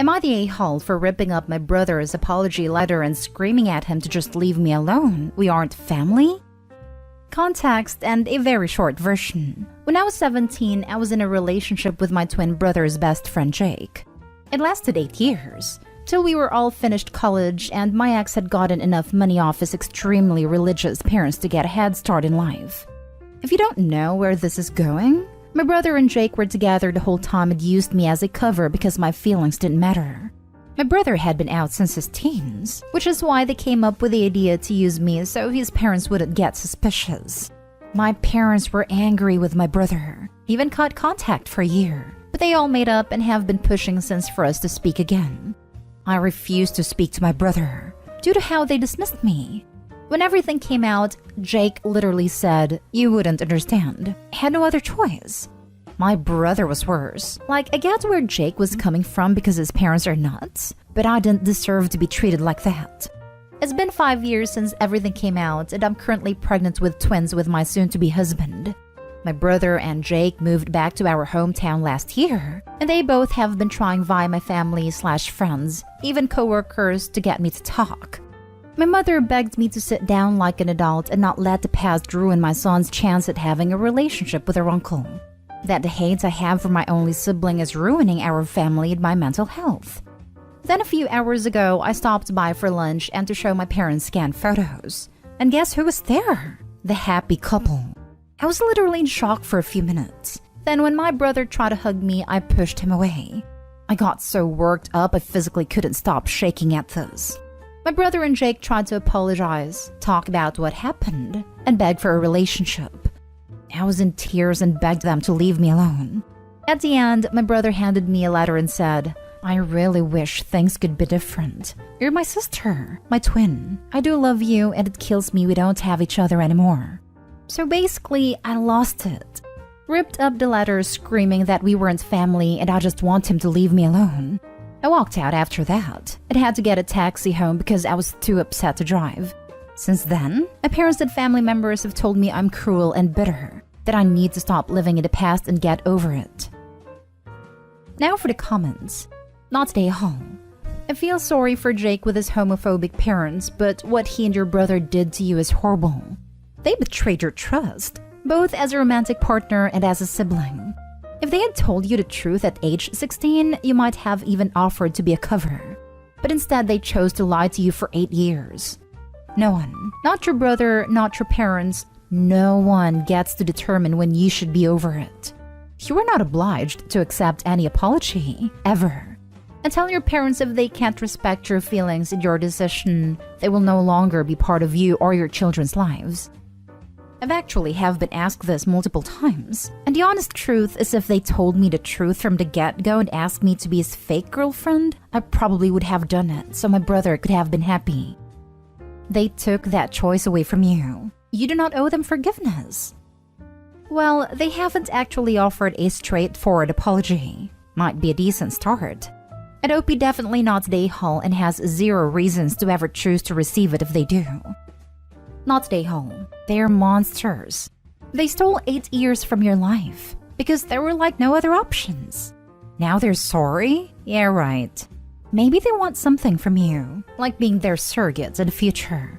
Am I the a-hole for ripping up my brother's apology letter and screaming at him to just leave me alone? We aren't family? Context and a very short version. When I was 17, I was in a relationship with my twin brother's best friend Jake. It lasted 8 years, till we were all finished college and my ex had gotten enough money off his extremely religious parents to get a head start in life. If you don't know where this is going, my brother and Jake were together the whole time and used me as a cover because my feelings didn't matter. My brother had been out since his teens, which is why they came up with the idea to use me so his parents wouldn't get suspicious. My parents were angry with my brother, even cut contact for a year, but they all made up and have been pushing since for us to speak again. I refused to speak to my brother due to how they dismissed me. When everything came out, Jake literally said, "You wouldn't understand." I had no other choice. My brother was worse. Like, I get where Jake was coming from because his parents are nuts, but I didn't deserve to be treated like that. It's been 5 years since everything came out, and I'm currently pregnant with twins with my soon-to-be husband. My brother and Jake moved back to our hometown last year, and they both have been trying via my family/friends, even coworkers, to get me to talk. My mother begged me to sit down like an adult and not let the past ruin my son's chance at having a relationship with her uncle. That the hate I have for my only sibling is ruining our family and my mental health. Then a few hours ago, I stopped by for lunch and to show my parents scanned photos. And guess who was there? The happy couple. I was literally in shock for a few minutes. Then when my brother tried to hug me, I pushed him away. I got so worked up I physically couldn't stop shaking at this. My brother and Jake tried to apologize, talk about what happened, and beg for a relationship. I was in tears and begged them to leave me alone. At the end, my brother handed me a letter and said, "I really wish things could be different. You're my sister, my twin. I do love you and it kills me we don't have each other anymore." So basically, I lost it. Ripped up the letter screaming that we weren't family and I just want him to leave me alone. I walked out after that and had to get a taxi home because I was too upset to drive. Since then, my parents and family members have told me I'm cruel and bitter, that I need to stop living in the past and get over it. Now for the comments. Not a hole. I feel sorry for Jake with his homophobic parents, but what he and your brother did to you is horrible. They betrayed your trust, both as a romantic partner and as a sibling. If they had told you the truth at age 16, you might have even offered to be a cover. But instead, they chose to lie to you for 8 years. No one, not your brother, not your parents, no one gets to determine when you should be over it. You are not obliged to accept any apology, ever. And tell your parents if they can't respect your feelings and your decision, they will no longer be part of you or your children's lives. I've actually have been asked this multiple times, and the honest truth is if they told me the truth from the get-go and asked me to be his fake girlfriend, I probably would have done it so my brother could have been happy. They took that choice away from you. You do not owe them forgiveness. Well, they haven't actually offered a straightforward apology. Might be a decent start. And OP definitely not the a-hole and has 0 reasons to ever choose to receive it if they do. Not the a-hole. They're monsters. They stole 8 years from your life because there were like no other options. Now they're sorry? Yeah, right. Maybe they want something from you, like being their surrogates in the future.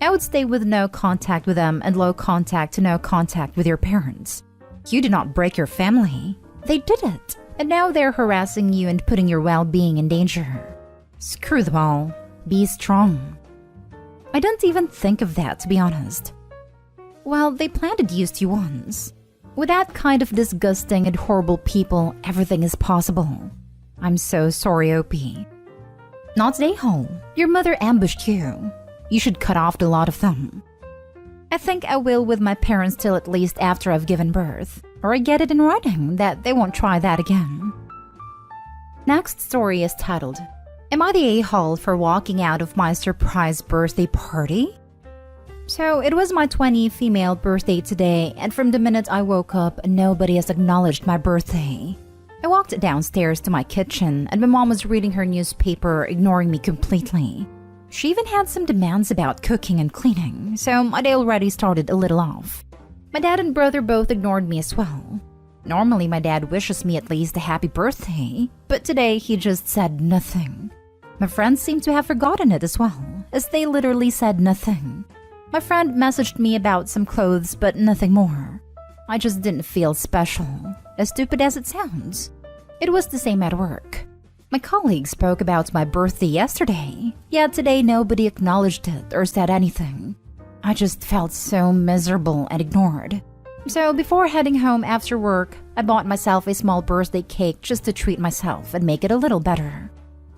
I would stay with no contact with them and low contact to no contact with your parents. You did not break your family. They did it. And now they're harassing you and putting your well-being in danger. Screw them all. Be strong. I didn't even think of that, to be honest. Well, they planned to use you once. With that kind of disgusting and horrible people, everything is possible. I'm so sorry, OP. Not the a-hole. Your mother ambushed you. You should cut off the lot of them. I think I will with my parents till at least after I've given birth. Or I get it in writing that they won't try that again. Next story is titled, Am I the a-hole for walking out of my surprise birthday party? So it was my 20th female birthday today, and from the minute I woke up, nobody has acknowledged my birthday. I walked downstairs to my kitchen, and my mom was reading her newspaper, ignoring me completely. She even had some demands about cooking and cleaning, so my day already started a little off. My dad and brother both ignored me as well. Normally, my dad wishes me at least a happy birthday, but today he just said nothing. My friends seem to have forgotten it as well, as they literally said nothing. My friend messaged me about some clothes, but nothing more. I just didn't feel special, as stupid as it sounds. It was the same at work. My colleague spoke about my birthday yesterday, yet today nobody acknowledged it or said anything. I just felt so miserable and ignored. So before heading home after work, I bought myself a small birthday cake just to treat myself and make it a little better.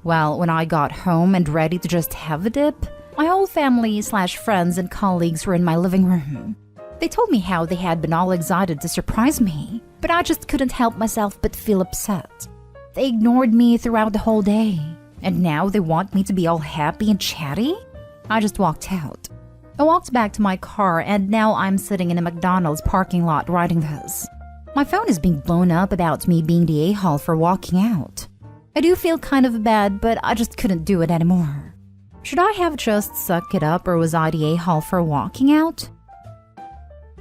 Well, when I got home and ready to just have a dip, my whole family/friends and colleagues were in my living room. They told me how they had been all excited to surprise me, but I just couldn't help myself but feel upset. They ignored me throughout the whole day, and now they want me to be all happy and chatty? I just walked out. I walked back to my car, and now I'm sitting in a McDonald's parking lot writing this. My phone is being blown up about me being the a-hole for walking out. I do feel kind of bad, but I just couldn't do it anymore. Should I have just sucked it up, or was I the a-hole for walking out?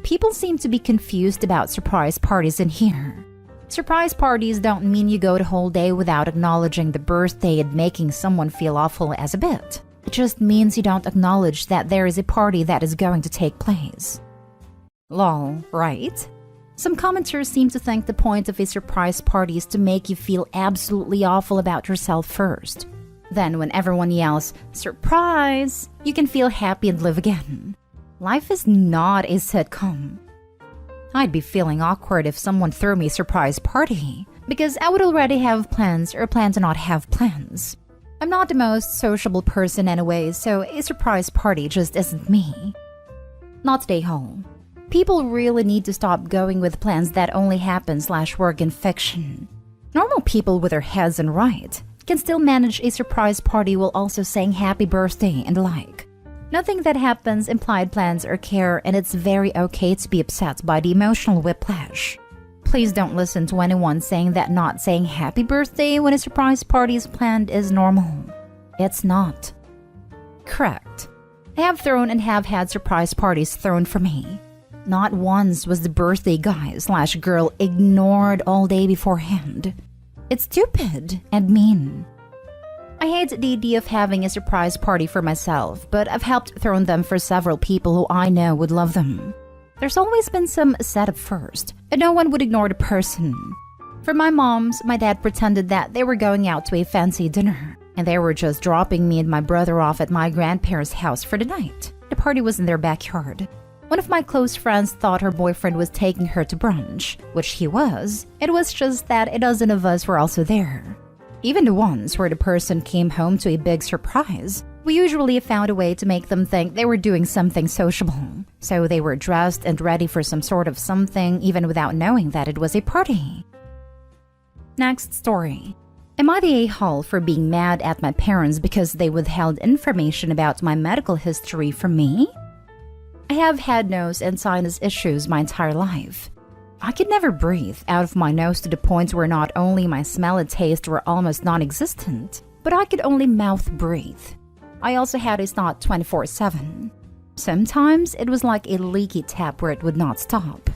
People seem to be confused about surprise parties in here. Surprise parties don't mean you go the whole day without acknowledging the birthday and making someone feel awful as a bit. It just means you don't acknowledge that there is a party that is going to take place. Lol, right? Some commenters seem to think the point of a surprise party is to make you feel absolutely awful about yourself first. Then when everyone yells, "Surprise!" you can feel happy and live again. Life is not a sitcom. I'd be feeling awkward if someone threw me a surprise party, because I would already have plans or plan to not have plans. I'm not the most sociable person anyway, so a surprise party just isn't me. Not stay home. People really need to stop going with plans that only happen/work in fiction. Normal people with their heads on right can still manage a surprise party while also saying happy birthday and the like. Nothing that happens implied plans or care, and it's very okay to be upset by the emotional whiplash. Please don't listen to anyone saying that not saying happy birthday when a surprise party is planned is normal. It's not. Correct. I have thrown and have had surprise parties thrown for me. Not once was the birthday guy/girl ignored all day beforehand. It's stupid and mean. I hate the idea of having a surprise party for myself, but I've helped throw them for several people who I know would love them. There's always been some setup first, and no one would ignore the person. For my moms, my dad pretended that they were going out to a fancy dinner, and they were just dropping me and my brother off at my grandparents' house for the night. The party was in their backyard. One of my close friends thought her boyfriend was taking her to brunch, which he was. It was just that a dozen of us were also there. Even the ones where the person came home to a big surprise, we usually found a way to make them think they were doing something sociable. So they were dressed and ready for some sort of something even without knowing that it was a party. Next story. Am I the a-hole for being mad at my parents because they withheld information about my medical history from me? I have had nose and sinus issues my entire life. I could never breathe out of my nose to the point where not only my smell and taste were almost non-existent, but I could only mouth breathe. I also had a snot 24/7. Sometimes it was like a leaky tap where it would not stop.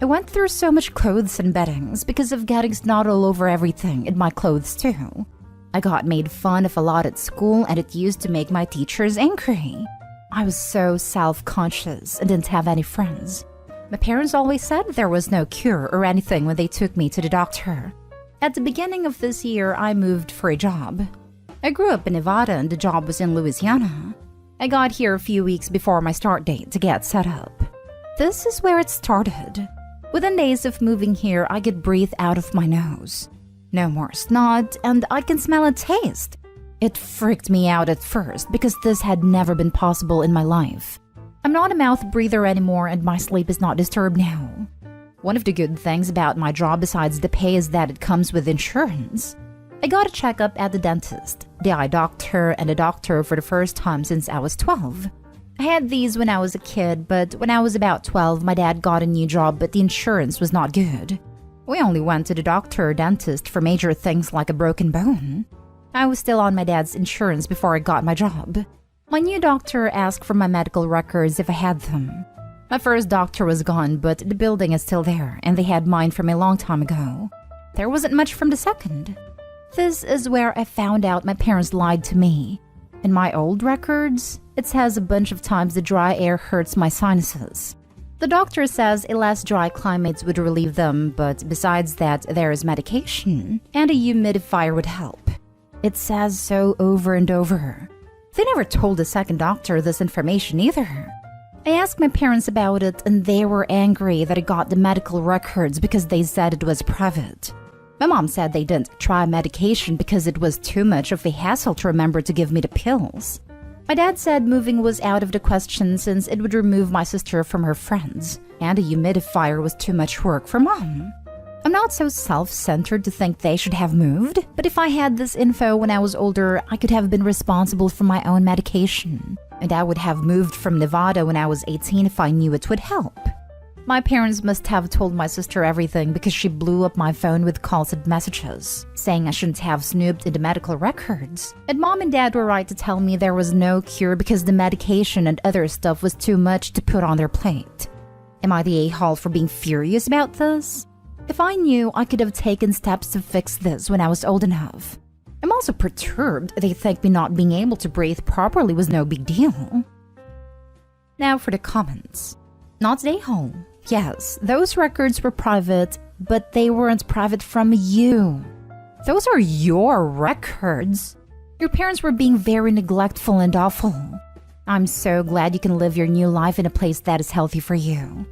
I went through so much clothes and beddings because of getting snot all over everything, and my clothes too. I got made fun of a lot at school, and it used to make my teachers angry. I was so self-conscious and didn't have any friends. My parents always said there was no cure or anything when they took me to the doctor. At the beginning of this year, I moved for a job. I grew up in Nevada and the job was in Louisiana. I got here a few weeks before my start date to get set up. This is where it started. Within days of moving here, I could breathe out of my nose. No more snot, and I can smell and taste. It freaked me out at first because this had never been possible in my life. I'm not a mouth breather anymore and my sleep is not disturbed now. One of the good things about my job besides the pay is that it comes with insurance. I got a checkup at the dentist, the eye doctor, and a doctor for the first time since I was 12. I had these when I was a kid, but when I was about 12, my dad got a new job, but the insurance was not good. We only went to the doctor or dentist for major things like a broken bone. I was still on my dad's insurance before I got my job. My new doctor asked for my medical records if I had them. My first doctor was gone, but the building is still there, and they had mine from a long time ago. There wasn't much from the second. This is where I found out my parents lied to me. In my old records, it says a bunch of times the dry air hurts my sinuses. The doctor says a less dry climate would relieve them, but besides that, there is medication, and a humidifier would help. It says so over and over. They never told the second doctor this information either. I asked my parents about it, and they were angry that I got the medical records because they said it was private. My mom said they didn't try medication because it was too much of a hassle to remember to give me the pills. My dad said moving was out of the question since it would remove my sister from her friends, and a humidifier was too much work for mom. I'm not so self-centered to think they should have moved, but if I had this info when I was older, I could have been responsible for my own medication, and I would have moved from Nevada when I was 18 if I knew it would help. My parents must have told my sister everything because she blew up my phone with calls and messages, saying I shouldn't have snooped in the medical records. And mom and dad were right to tell me there was no cure because the medication and other stuff was too much to put on their plate. Am I the a-hole for being furious about this? If I knew, I could have taken steps to fix this when I was old enough. I'm also perturbed they think me not being able to breathe properly was no big deal. Now for the comments. Not the a-hole. Yes, those records were private, but they weren't private from you. Those are your records. Your parents were being very neglectful and awful. I'm so glad you can live your new life in a place that is healthy for you.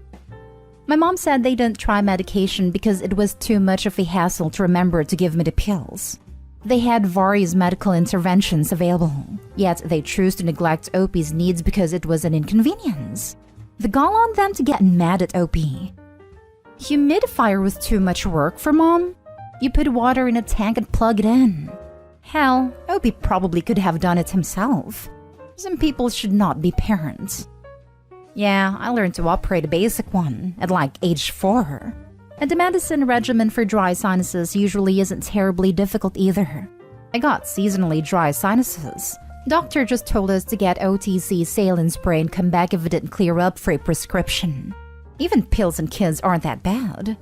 My mom said they didn't try medication because it was too much of a hassle to remember to give me the pills. They had various medical interventions available, yet they chose to neglect OP's needs because it was an inconvenience. The gall on them to get mad at OP. Humidifier was too much work for mom. You put water in a tank and plug it in. Hell, OP probably could have done it himself. Some people should not be parents. Yeah, I learned to operate a basic one at like age 4. And the medicine regimen for dry sinuses usually isn't terribly difficult either. I got seasonally dry sinuses. Doctor just told us to get OTC saline spray and come back if it didn't clear up for a prescription. Even pills and kids aren't that bad.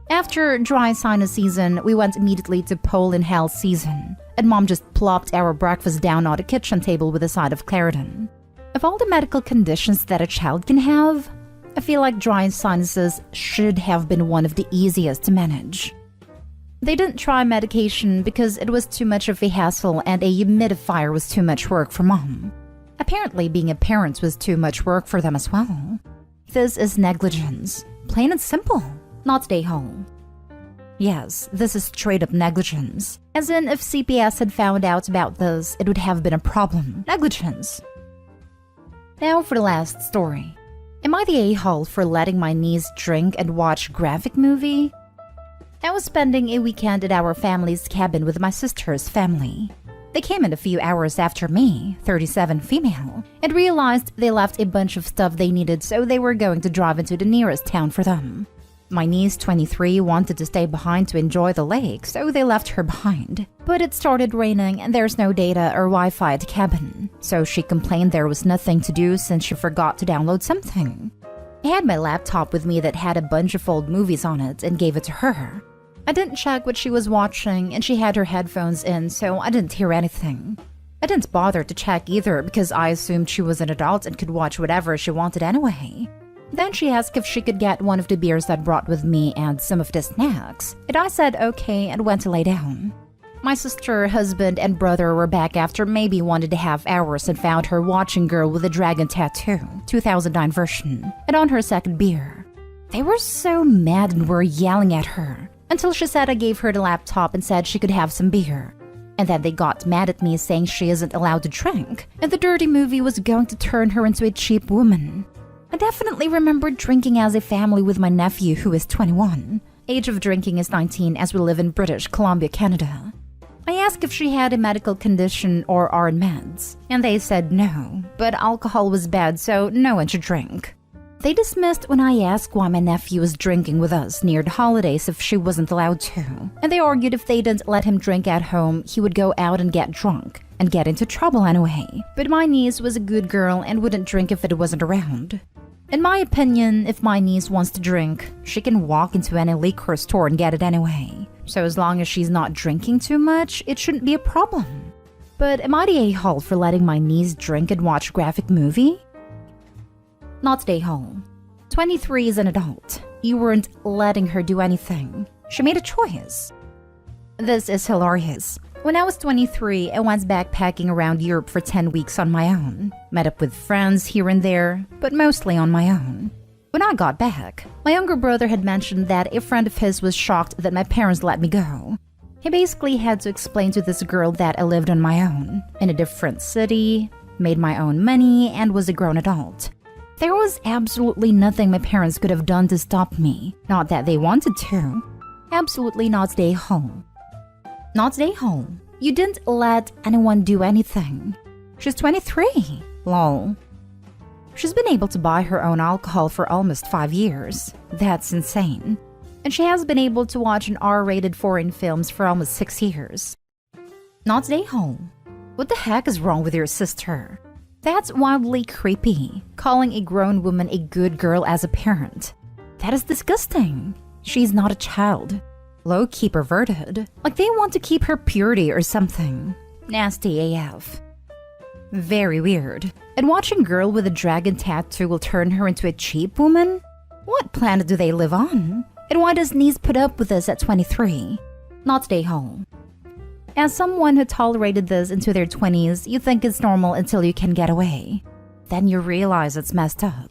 After dry sinus season, we went immediately to pollen hell season, and mom just plopped our breakfast down on the kitchen table with a side of Claritin. Of all the medical conditions that a child can have, I feel like dry sinuses should have been one of the easiest to manage. They didn't try medication because it was too much of a hassle and a humidifier was too much work for mom. Apparently being a parent was too much work for them as well. This is negligence. Plain and simple. Not the a-hole. Yes, this is straight up negligence. As in, if CPS had found out about this, it would have been a problem. Negligence. Now for the last story. Am I the a-hole for letting my niece drink and watch graphic movie? I was spending a weekend at our family's cabin with my sister's family. They came in a few hours after me, 37 female, and realized they left a bunch of stuff they needed, so they were going to drive into the nearest town for them. My niece, 23, wanted to stay behind to enjoy the lake, so they left her behind. But it started raining and there's no data or Wi-Fi at the cabin, so she complained there was nothing to do since she forgot to download something. I had my laptop with me that had a bunch of old movies on it and gave it to her. I didn't check what she was watching and she had her headphones in, so I didn't hear anything. I didn't bother to check either because I assumed she was an adult and could watch whatever she wanted anyway. Then she asked if she could get one of the beers I'd brought with me and some of the snacks, and I said okay and went to lay down. My sister, husband, and brother were back after maybe 1.5 hours and found her watching Girl with a Dragon Tattoo, 2009 version, and on her second beer. They were so mad and were yelling at her, until she said I gave her the laptop and said she could have some beer. And then they got mad at me saying she isn't allowed to drink, and the dirty movie was going to turn her into a cheap woman. I definitely remember drinking as a family with my nephew who is 21. Age of drinking is 19 as we live in British Columbia, Canada. I asked if she had a medical condition or are on meds, and they said no, but alcohol was bad so no one should drink. They dismissed when I asked why my nephew was drinking with us near the holidays if she wasn't allowed to, and they argued if they didn't let him drink at home, he would go out and get drunk, and get into trouble anyway. But my niece was a good girl and wouldn't drink if it wasn't around. In my opinion, if my niece wants to drink, she can walk into any liquor store and get it anyway. So as long as she's not drinking too much, it shouldn't be a problem. But am I the a-hole for letting my niece drink and watch a graphic movie? Not the a-hole. 23 is an adult. You weren't letting her do anything. She made a choice. This is hilarious. When I was 23, I went backpacking around Europe for 10 weeks on my own. Met up with friends here and there, but mostly on my own. When I got back, my younger brother had mentioned that a friend of his was shocked that my parents let me go. He basically had to explain to this girl that I lived on my own, in a different city, made my own money, and was a grown adult. There was absolutely nothing my parents could have done to stop me. Not that they wanted to. Absolutely not the a-hole. Not the a-hole. You didn't let anyone do anything. She's 23. Lol. She's been able to buy her own alcohol for almost 5 years. That's insane. And she has been able to watch an R-rated foreign films for almost 6 years. Not the a-hole. What the heck is wrong with your sister? That's wildly creepy, calling a grown woman a good girl as a parent. That is disgusting. She's not a child. Low-key perverted. Like they want to keep her purity or something. Nasty AF. Very weird. And watching girl with a dragon tattoo will turn her into a cheap woman? What planet do they live on? And why does niece put up with this at 23? Not the a-hole. As someone who tolerated this into their 20s, you think it's normal until you can get away. Then you realize it's messed up.